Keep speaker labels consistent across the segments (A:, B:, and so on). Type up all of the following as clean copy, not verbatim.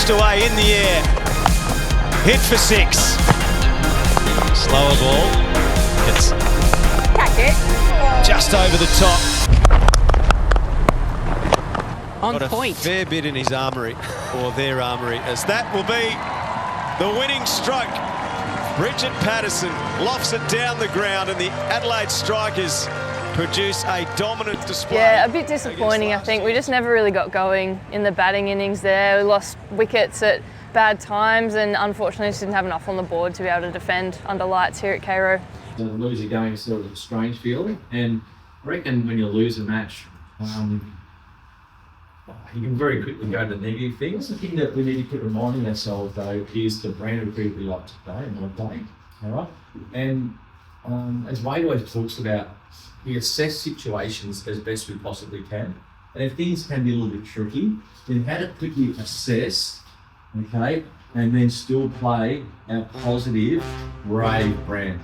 A: pushed away in the air. Hit for 6. Slower ball. It's just over the top.
B: On
A: Got
B: point.
A: A fair bit in his armoury, or their armoury, as that will be the winning stroke. Bridget Patterson lofts it down the ground, and the Adelaide Strikers produce a dominant display.
C: Yeah, a bit disappointing, I think. We just never really got going in the batting innings there. We lost wickets at bad times, and unfortunately just didn't have enough on the board to be able to defend under lights here at Cairo.
D: To lose a game is sort of a strange feeling, and I reckon when you lose a match, you can very quickly go to the negative things. The thing that we need to keep reminding ourselves, though, is the brand of cricket we like to play and want to play. All right, and as Wade always talks about, we assess situations as best we possibly can, and if things can be a little bit tricky, then how to quickly assess, okay, and then still play our positive, brave brand.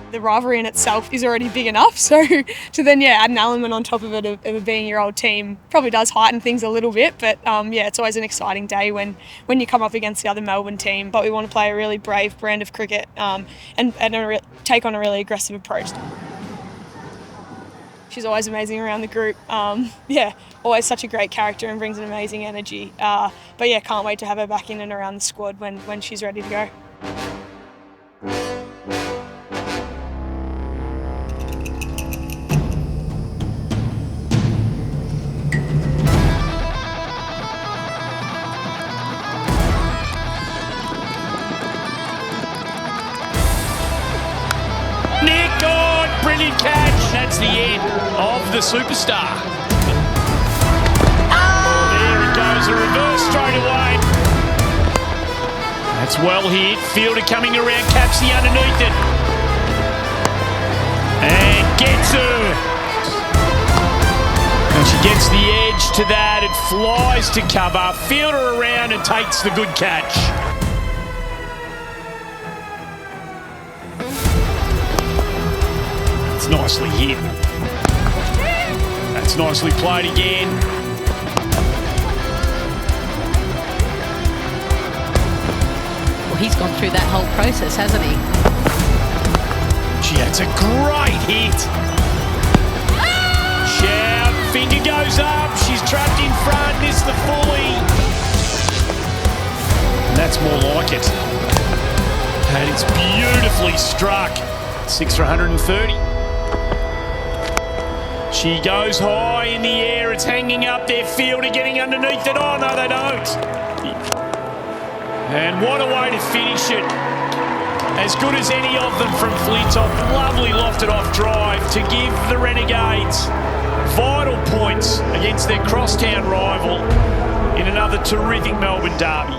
E: The rivalry in itself is already big enough, so to then add an element on top of it of being your old team probably does heighten things a little bit, but it's always an exciting day when you come up against the other Melbourne team, but we want to play a really brave brand of cricket and take on a really aggressive approach. She's always amazing around the group, always such a great character and brings an amazing energy, can't wait to have her back in and around the squad when she's ready to go.
F: Brilliant catch. That's the end of the superstar. There it goes, a reverse straight away. That's well hit. Fielder coming around, Capsey underneath it. And gets her. And she gets the edge to that. It flies to cover. Fielder around and takes the good catch. Nicely hit. That's nicely played again.
B: Well, he's gone through that whole process, hasn't he?
F: Gee, that's a great hit. Shout, finger goes up. She's trapped in front, missed the fully. And that's more like it. And it's beautifully struck. 6 for 130. She goes high in the air, it's hanging up there, Fielder getting underneath it. Oh no, they don't. And what a way to finish it. As good as any of them from Flintoff. Lovely lofted off drive to give the Renegades vital points against their crosstown rival in another terrific Melbourne Derby.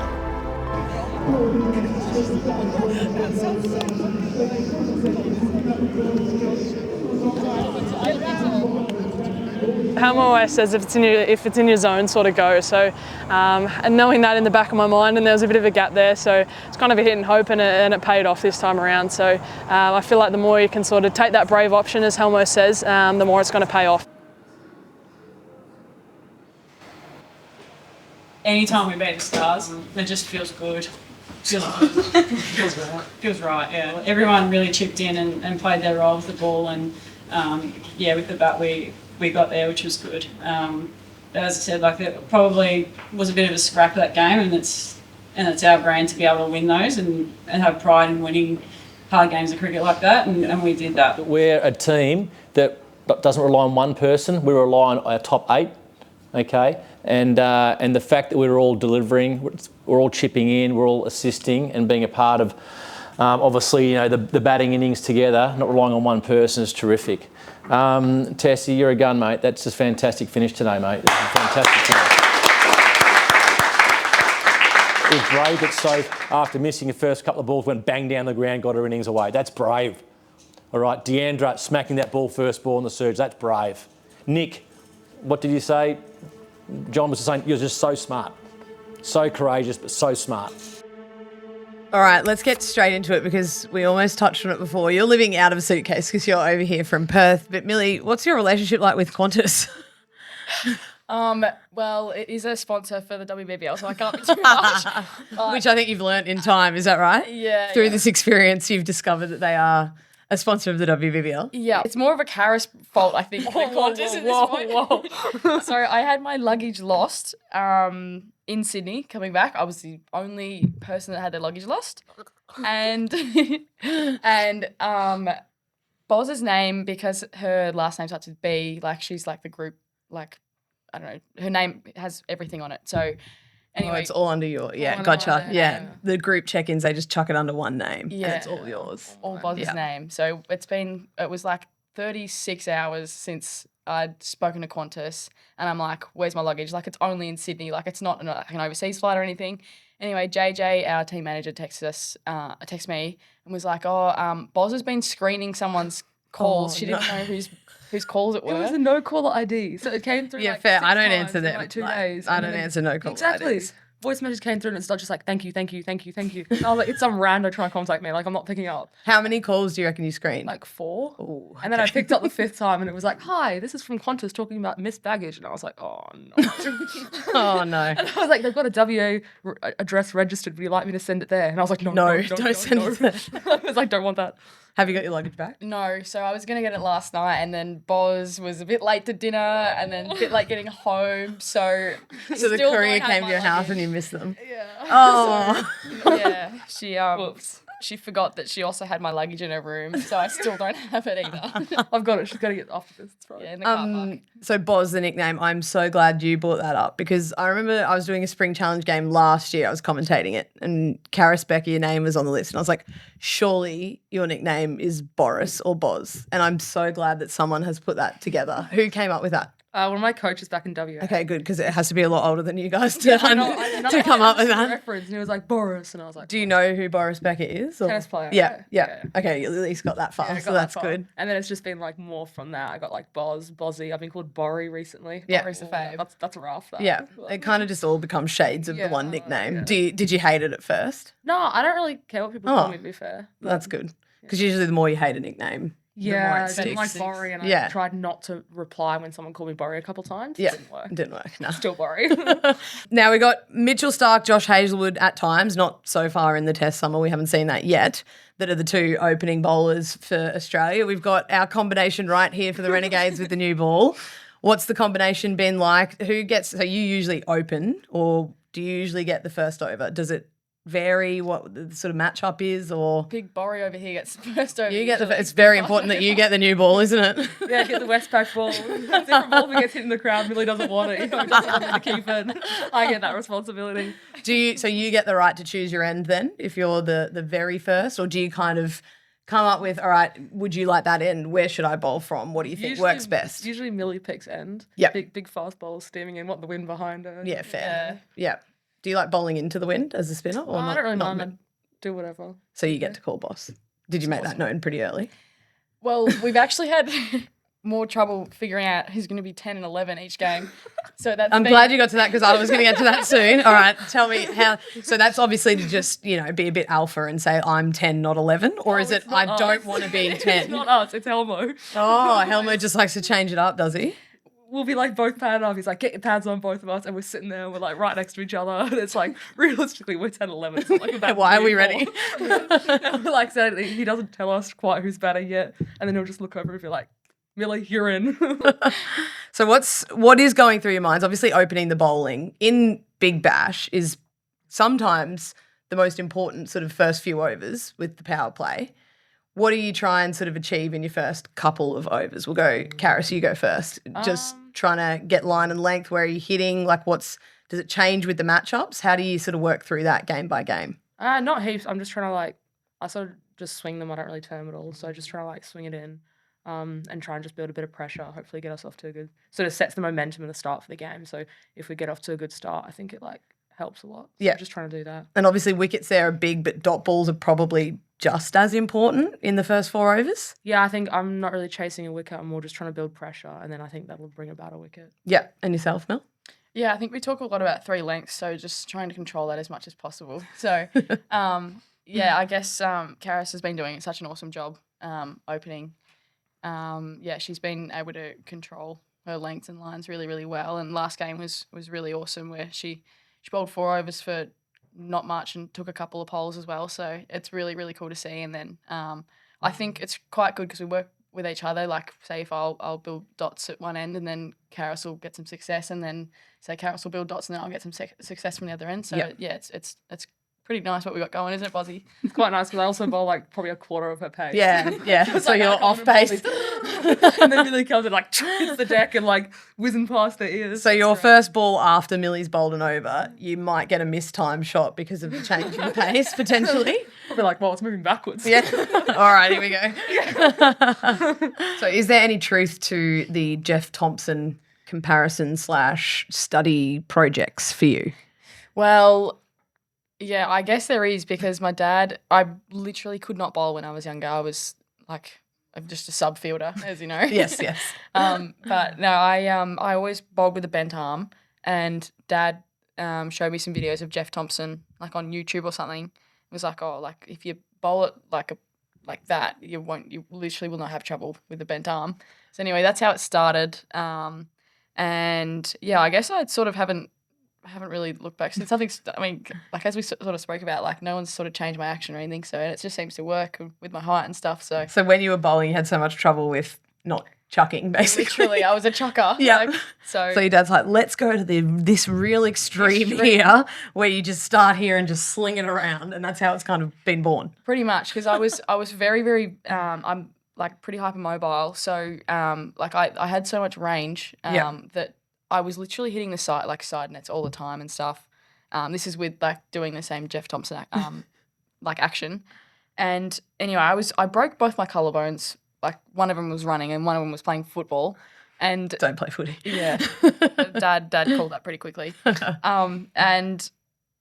C: Helmot always says if it's in your zone, sort of go. So, and knowing that in the back of my mind, and there was a bit of a gap there, so it's kind of a hit and hope, and it paid off this time around. So I feel like the more you can sort of take that brave option, as Helmot says, the more it's going to pay off.
G: Anytime we beat the Stars, it just feels good. Feels right, yeah. Everyone really chipped in and played their role with the ball, and with the bat we got there, which was good. But as I said, it probably was a bit of a scrap that game, and it's our brand to be able to win those and have pride in winning hard games of cricket like that, and we did that.
H: We're a team that doesn't rely on one person. We rely on our top 8, okay? And the fact that we're all delivering, we're all chipping in, we're all assisting and being a part of, obviously, the batting innings together, not relying on one person is terrific. Tessie, you're a gun, mate. That's a fantastic finish today, mate. It's a fantastic finish. It was brave, but so after missing the first couple of balls, went bang down the ground, got her innings away. That's brave. All right, Deandra smacking that ball first ball in the surge. That's brave. Nick, what did you say? John was saying you're just so smart. So courageous, but so smart.
I: All right, let's get straight into it because we almost touched on it before. You're living out of a suitcase because you're over here from Perth. But Millie, what's your relationship like with Qantas?
J: Well, it is a sponsor for the WBBL, so I can't be too much.
I: Which I think you've learnt in time, is that right?
J: Yeah.
I: Through this experience, you've discovered that they are a sponsor of the WBBL.
J: Yeah, it's more of a Charis fault, I think. Whoa. So I had my luggage lost in Sydney coming back. I was the only person that had their luggage lost. And Boz's name, because her last name starts with B, like she's like the group, like, I don't know, her name has everything on it. So anyway.
I: It's all under your,
J: under
I: gotcha.
J: my name.
I: Yeah, the group check-ins, they just chuck it under one name and
J: Yeah.
I: it's all yours.
J: All Boz's name. So it was like 36 hours since I'd spoken to Qantas, and I'm like, where's my luggage? Like, it's only in Sydney. Like, it's not like an overseas flight or anything. Anyway, JJ, our team manager, texted me and was like, Boz has been screening someone's calls. She didn't know whose calls it were.
K: It was a no caller ID, so it came through.
I: Yeah,
K: like
I: fair.
K: 6
I: I don't
K: times
I: answer
K: in,
I: them.
K: like 2 days.
I: I don't answer no caller
K: Exactly.
I: IDs.
K: Voice message came through and it's not just like thank you. And I was like, it's some rando trying to contact me. Like, I'm not picking up.
I: How many calls do you reckon you screened?
K: Like 4.
I: Ooh,
K: And then I picked up the 5th time and it was like, hi, this is from Qantas talking about missed baggage. And I was like, oh no.
I: Oh no.
K: And I was like, they've got a WA address registered. Would you like me to send it there? And I was like, no,
I: don't send it there.
K: I was like, don't want that.
I: Have you got your luggage back?
J: No, so I was going to get it last night, and then Boz was a bit late to dinner and then a bit late getting home. So
I: So the
J: still
I: courier
J: don't have
I: came to
J: my
I: your house
J: luggage.
I: and you missed them.
J: Yeah.
I: Oh.
J: Yeah, she forgot that she also had my luggage in her room, so I still don't have it either.
K: I've got it. She's got to get off this. It's fine.
J: Yeah, in the car park.
I: So Boz, the nickname, I'm so glad you brought that up because I remember I was doing a spring challenge game last year. I was commentating it and Charis, Bekker, your name was on the list. And I was like, surely your nickname is Boris or Boz. And I'm so glad that someone has put that together. Who came up with that?
K: One of my coaches back in WA.
I: Okay, good, because it has to be a lot older than you guys to,
K: I
I: to come up with that.
K: Reference, and he was like Boris, and I was like,
I: Do you know who Boris Bekker is? Or?
K: Tennis player.
I: Yeah.
K: Yeah.
I: Okay, you at least got that far,
K: Yeah, I
I: so
K: got
I: that's
K: that far.
I: good.
K: And then it's just been like more from that. I got like Bozzy. I've been called Borry recently.
I: Yeah.
J: Borry's the fave.
K: That's rough. That.
I: Yeah, it kind of just all becomes shades of the one nickname.
K: Yeah.
I: Did you hate it at first?
K: No, I don't really care what people call me, to be fair.
I: That's good. Because usually the more you hate a nickname, the more
K: Yeah,
I: it
K: I didn't like
I: sticks.
K: Borry, and
I: Yeah.
K: I tried not to reply when someone called me Borry a couple times.
I: Yeah,
K: It didn't work.
I: No.
K: Still Borry.
I: Now we got Mitchell Starc, Josh Hazelwood at times, not so far in the Test summer, we haven't seen that yet, that are the two opening bowlers for Australia. We've got our combination right here for the Renegades with the new ball. What's the combination been like? So you usually open, or do you usually get the first over? Does it vary what the sort of matchup is, or
J: Big Borry over here gets first over.
I: you get it's very important that you get the new ball, isn't it?
K: Yeah, get the Westpac ball. If the revolver gets hit in the crowd, really doesn't want it. He doesn't want me to keep it. I get that responsibility.
I: So you get the right to choose your end then, if you're the very first, or do you kind of come up with, all right, would you like that end? Where should I bowl from? What do you think works best?
K: Usually Millie picks end.
I: Yep.
K: Big fast bowls steaming in, want the wind behind her.
I: Yeah, fair. Yeah. Do you like bowling into the wind as a spinner, or not?
K: I don't really
I: not
K: mind. I do whatever.
I: So you get to call boss. Did you make that known pretty early?
J: Well, we've actually had more trouble figuring out who's going to be 10 and 11 each game. So that's
I: I'm glad you got to that because I was going to get to that soon. All right, tell me how. So that's obviously to just be a bit alpha and say I'm 10, not 11, or is it I don't want to be 10?
K: It's not us. It's Helmot.
I: Oh, Helmut just likes to change it up, does he?
K: We'll be like both padded up. He's like, get your pads on, both of us, and we're sitting there and we're like right next to each other. And it's like, realistically, we're 10, 11. So like about
I: Why are we
K: 3 or
I: ready?
K: 4. And we're like, so he doesn't tell us quite who's batting yet, and then he'll just look over and be like, Millie, you're in.
I: So what is going through your minds? Obviously, opening the bowling in Big Bash is sometimes the most important sort of first few overs with the power play. What do you try and sort of achieve in your first couple of overs? We'll go, Charis, you go first. Just trying to get line and length. Where are you hitting? Like, does it change with the matchups? How do you sort of work through that game by game?
K: Not heaps. I'm just trying to I sort of just swing them. I don't really turn them at all. So I just try to swing it in, and try and just build a bit of pressure. Hopefully get us off to a good, sort of sets the momentum in the start for the game. So if we get off to a good start, I think it helps a lot. So
I: Yeah.
K: I'm just trying to do that.
I: And obviously wickets there are big, but dot balls are probably just as important in the first 4 overs.
K: Yeah, I think I'm not really chasing a wicket. I'm more just trying to build pressure, and then I think that will bring about a wicket.
I: Yeah. And yourself, Mel?
J: Yeah, I think we talk a lot about 3 lengths, so just trying to control that as much as possible. So, I guess Charis has been doing such an awesome job opening. She's been able to control her lengths and lines really, really well. And last game was really awesome, where she bowled 4 overs for not much and took a couple of poles as well. So it's really, really cool to see. And then I think it's quite good because we work with each other. Like, say if I'll build dots at one end and then Charis will get some success, and then say Charis will build dots and then I'll get some success from the other end. So yeah, it's pretty nice what we got going, isn't it, Bozzy?
K: It's quite nice because I also bowl like probably a quarter of her pace.
I: Yeah. So you're off pace.
K: And then Millie comes and like hits the deck and like whizzing past their ears.
I: So your first ball after Millie's bowled an over, you might get a mistimed shot because of the change in pace, potentially.
K: Probably like, well, it's moving backwards.
I: Yeah. All right, here we go. So is there any truth to the Jeff Thompson comparison / study projects for you?
J: Well, yeah, I guess there is, because my dad, I literally could not bowl when I was younger. I was like just a sub fielder, as you know.
I: Yes.
J: But no, I always bowled with a bent arm, and Dad showed me some videos of Jeff Thompson, like on YouTube or something. It was like, oh, like if you bowl it like that, you literally will not have trouble with the bent arm. So anyway, that's how it started. And yeah, I guess I sort of haven't really looked back since. I mean, like as we sort of spoke about, like no one's sort of changed my action or anything, so it just seems to work with my height and stuff. So
I: when you were bowling, you had so much trouble with not chucking, basically.
J: Literally, I was a chucker.
I: Yeah.
J: Like, so
I: your dad's like, let's go to this real extreme here, where you just start here and just sling it around, and that's how it's kind of been born.
J: Pretty much, because I was very, very I'm like pretty hypermobile, so like I had so much range that I was literally hitting the side nets all the time and stuff. This is with like doing the same Jeff Thompson like action. And anyway, I broke both my collarbones. Like one of them was running and one of them was playing football. And
I: don't play footy.
J: Yeah, Dad called that pretty quickly. And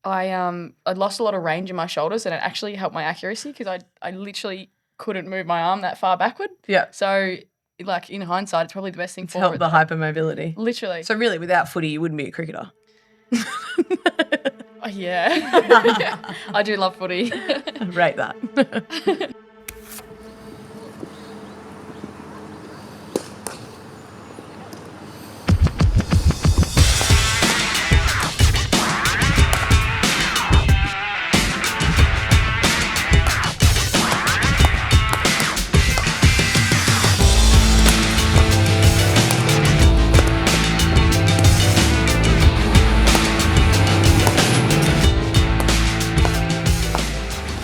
J: I lost a lot of range in my shoulders, and it actually helped my accuracy because I literally couldn't move my arm that far backward.
I: Yeah.
J: So like in hindsight, it's probably the best thing
I: it's
J: for
I: helped
J: it.
I: The hypermobility.
J: Literally.
I: So really, without footy, you wouldn't be a cricketer.
J: Yeah. I do love footy.
I: Rate that.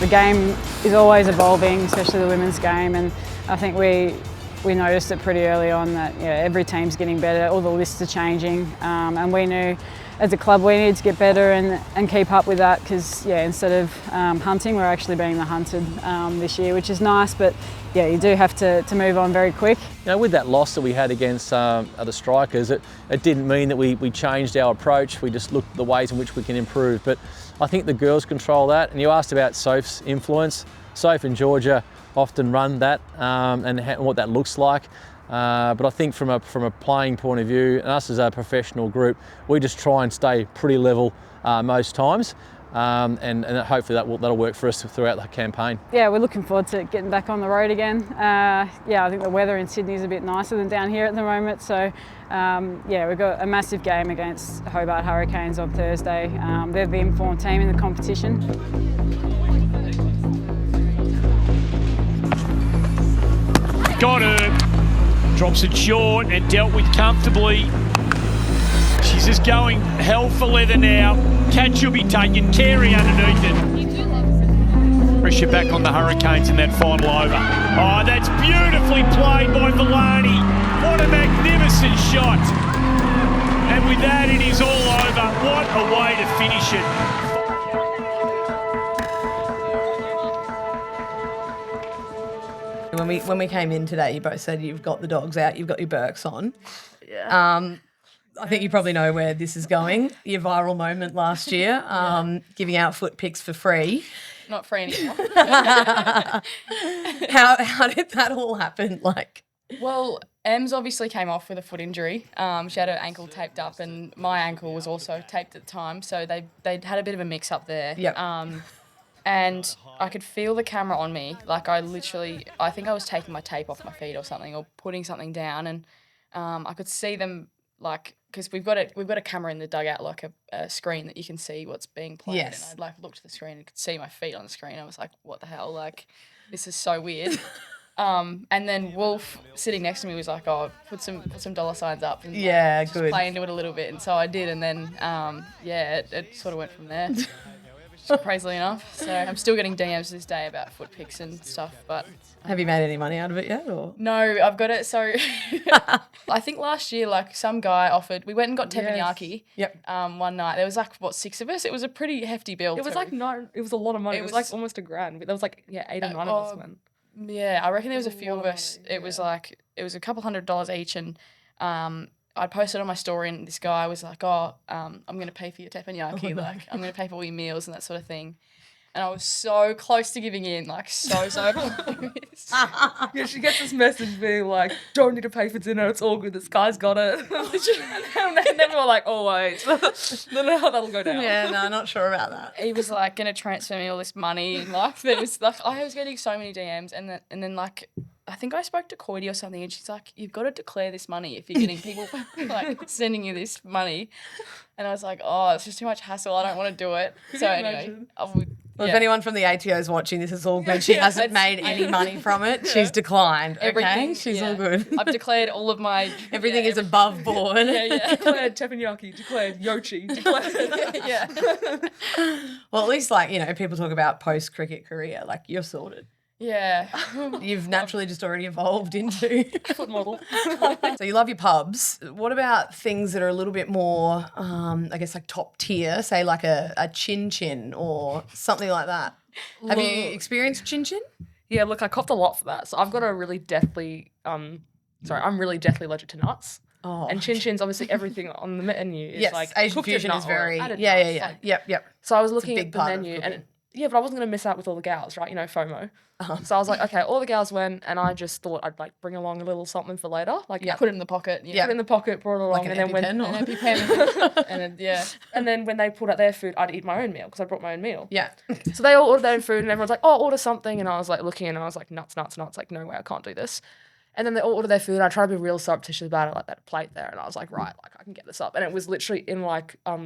L: The game is always evolving, especially the women's game, and I think we noticed it pretty early on that every team's getting better, all the lists are changing, and we knew as a club we needed to get better and keep up with that because instead of hunting, we're actually being the hunted this year, which is nice, but you do have to move on very quick.
H: With that loss that we had against other strikers, it didn't mean that we changed our approach. We just looked at the ways in which we can improve. But I think the girls control that. And you asked about Soph's influence. Soph and Georgia often run that and what that looks like. But I think from a playing point of view, and us as a professional group, we just try and stay pretty level most times. And hopefully that'll work for us throughout the campaign. Yeah,
L: we're looking forward to getting back on the road again. I think the weather in Sydney is a bit nicer than down here at the moment. So, we've got a massive game against Hobart Hurricanes on Thursday. They're the informed team in the competition.
F: Got her. Drops it short and dealt with comfortably. She's just going hell for leather now. Catch will be taken. Carey underneath it. Pressure back on the Hurricanes in that final over. Oh, that's beautifully played by Villani. What a magnificent shot. And with that, it is all over. What a way to finish it.
I: When we came in today, you both said you've got the dogs out, you've got your Berks on. Yeah. I think you probably know where this is going. Your viral moment last year, giving out foot pics for free.
J: Not free anymore.
I: How did that all happen?
J: Well, Em's obviously came off with a foot injury. She had her ankle taped up, and my ankle was also taped at the time, so they had a bit of a mix up there.
I: Yep.
J: And I could feel the camera on me. Like I think I was taking my tape off my feet or something, or putting something down, and I could see them like, because we've got a camera in the dugout, like a screen that you can see what's being played.
I: Yes.
J: And I'd like looked at the screen and could see my feet on the screen. I was like, what the hell? Like, this is so weird. And then Wolf sitting next to me was like, oh, put some dollar signs up and
I: Yeah,
J: just
I: good.
J: play into it a little bit. And so I did, and then it sort of went from there. Crazily enough. So I'm still getting DMs this day about foot pics and stuff, but
I: Have you made any money out of it yet? Or
J: no, I've got it. So I think last year, like some guy offered, we went and got teppanyaki.
I: Yep.
J: One night. There was like, what, 6 of us? It was a pretty hefty bill.
K: It was
J: too.
K: like it was a lot of money.
J: It
K: It was
J: was-
K: like almost $1,000. There was like 8 or 9 of us went.
J: Yeah, I reckon there was a few
K: lot
J: of
K: of
J: us.
K: money,
J: It was like, it was a couple $100 each, and I posted on my story, and this guy was like, oh, I'm going to pay for your teppanyaki. Like, I'm going to pay for all your meals and that sort of thing. And I was so close to giving in, like so close.
K: Yeah, she gets this message being like, don't need to pay for dinner, it's all good, this guy's got it. And then we were like, oh wait, don't know how that'll go down.
I: Yeah, no, not sure about that.
J: He was like going to transfer me all this money, and like there was like I was getting so many DMs, and then like I think I spoke to Coyte or something, and she's like, you've got to declare this money if you're getting people like sending you this money. And I was like, oh, it's just too much hassle. I don't want to do it. So anyway,
I: Well, if anyone from the ATO is watching, this is all good. She hasn't made any money from it. She's declined.
J: Everything,
I: Okay, she's all good.
J: I've declared all of my
I: Everything is above board.
K: Declared teppanyaki, declared yochi, declared.
I: Well, at least people talk about post-cricket career. Like, you're sorted.
J: Yeah.
I: You've naturally just already evolved into
K: foot model.
I: So you love your pubs. What about things that are a little bit more, I guess, like top tier, say like a chin chin or something like that? Have you experienced chin chin?
K: Yeah, look, I copped a lot for that. So I've got a really deathly, I'm really deathly allergic to nuts.
I: Oh.
K: And chin chin's obviously everything on the menu is
I: Yes,
K: like
I: Asian
K: cooked
I: fusion
K: nut
I: is
K: oil,
I: very,
K: added
I: yeah.
K: nuts, like-
I: Yep.
K: So I was
I: It's a
K: looking
I: big
K: at the
I: part of
K: menu
I: cooking.
K: and yeah, but I wasn't going to miss out with all the gals, right? You know, FOMO. So I was like, okay, all the gals went, and I just thought I'd like bring along a little something for later. Like,
J: Put it in the pocket.
K: put it in the pocket, brought it along,
I: Like an
K: and then when
I: EpiPen
J: and then,
K: and then when they pulled out their food, I'd eat my own meal because I brought my own meal.
I: Yeah.
K: So they all ordered their own food, and everyone's like, oh, order something, and I was like looking, and I was like, nuts, like, no way, I can't do this. And then they all ordered their food, and I tried to be real surreptitious about it, like that plate there, and I was like, right, like I can get this up. And it was literally in like a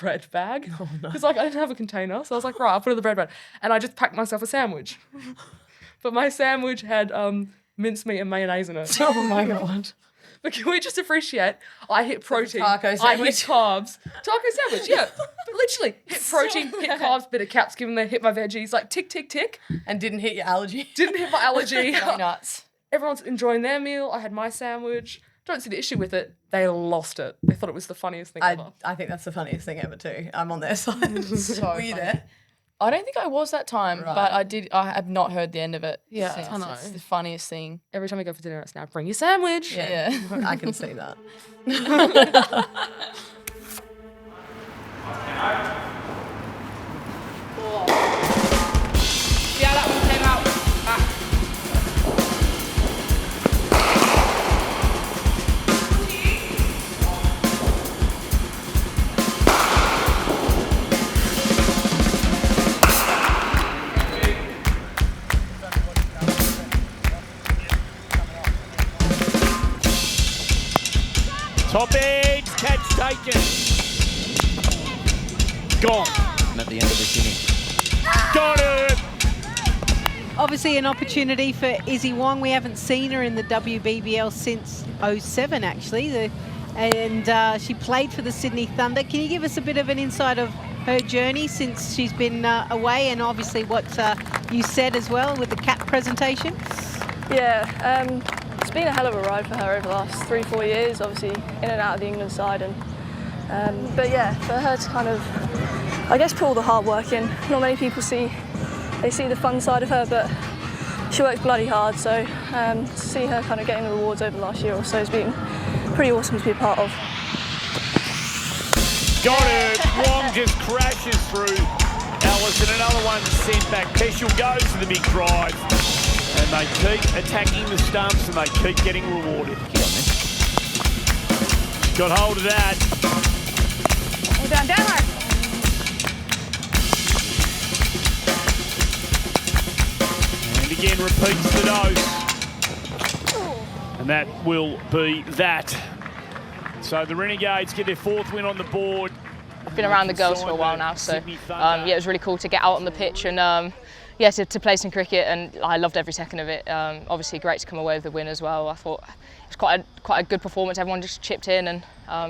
K: bread bag.
I: Oh, no.
K: Because like I didn't have a container, so I was like, right, I'll put it in the bread bag. And I just packed myself a sandwich. But my sandwich had mincemeat and mayonnaise in it.
I: Oh my God.
K: But can we just appreciate, I hit protein,
I: taco
K: I hit
I: sandwich.
K: carbs. Taco sandwich, yeah. But literally, hit protein, hit carbs, bit of capsicum there, hit my veggies, like tick, tick, tick.
I: And didn't hit your allergy.
K: Didn't hit my allergy.
J: No nuts.
K: Everyone's enjoying their meal. I had my sandwich. Don't see the issue with it. They lost it. They thought it was the funniest thing ever.
I: I think that's the funniest thing ever too. I'm on their side.
J: So
I: Were you
J: funny.
I: there?
J: I don't think I was that time,
I: Right.
J: but I have not heard the end of it.
K: Yeah,
J: since.
K: I know.
J: It's the funniest thing.
K: Every time we go for dinner, it's now bring your sandwich.
J: Yeah.
I: I can see that.
K: Yeah, that one came out.
F: Top edge, catch taken. Gone.
M: And at the end of this inning.
F: Got it.
N: Obviously an opportunity for Issy Wong. We haven't seen her in the WBBL since 07 actually. She played for the Sydney Thunder. Can you give us a bit of an insight of her journey since she's been away, and obviously what you said as well with the cap presentation?
C: Yeah, it's been a hell of a ride for her over the last 3-4 years, obviously in and out of the England side. But yeah, for her to kind of, I guess, put all the hard work in. Not many people see the fun side of her, but she works bloody hard. So to see her kind of getting the rewards over the last year or so has been pretty awesome to be a part of.
F: Got it. Wong just crashes through Allison. Another one sent back. Peschel goes to the big drive. And they keep attacking the stumps and they keep getting rewarded. Got hold of that.
E: Well done, Deandra.
F: And again repeats the dose. And And that will be that. So the Renegades get their 4th win on the board.
J: I've been around the girls for a while now, so yeah, it was really cool to get out on the pitch and yeah, to play some cricket, and I loved every second of it. Obviously great to come away with the win as well. I thought it was quite a good performance. Everyone just chipped in and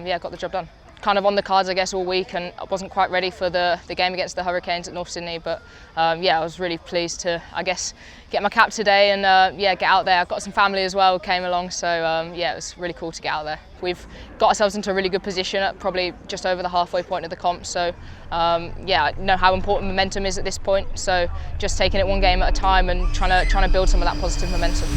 J: yeah, got the job done. Kind of on the cards, I guess, all week, and I wasn't quite ready for the game against the Hurricanes at North Sydney, but yeah, I was really pleased to, I guess, get my cap today and yeah, get out there. I've got some family as well who came along, so yeah, it was really cool to get out there. We've got ourselves into a really good position at probably just over the halfway point of the comp, so yeah, I know how important momentum is at this point, so just taking it one game at a time and trying to build some of that positive momentum.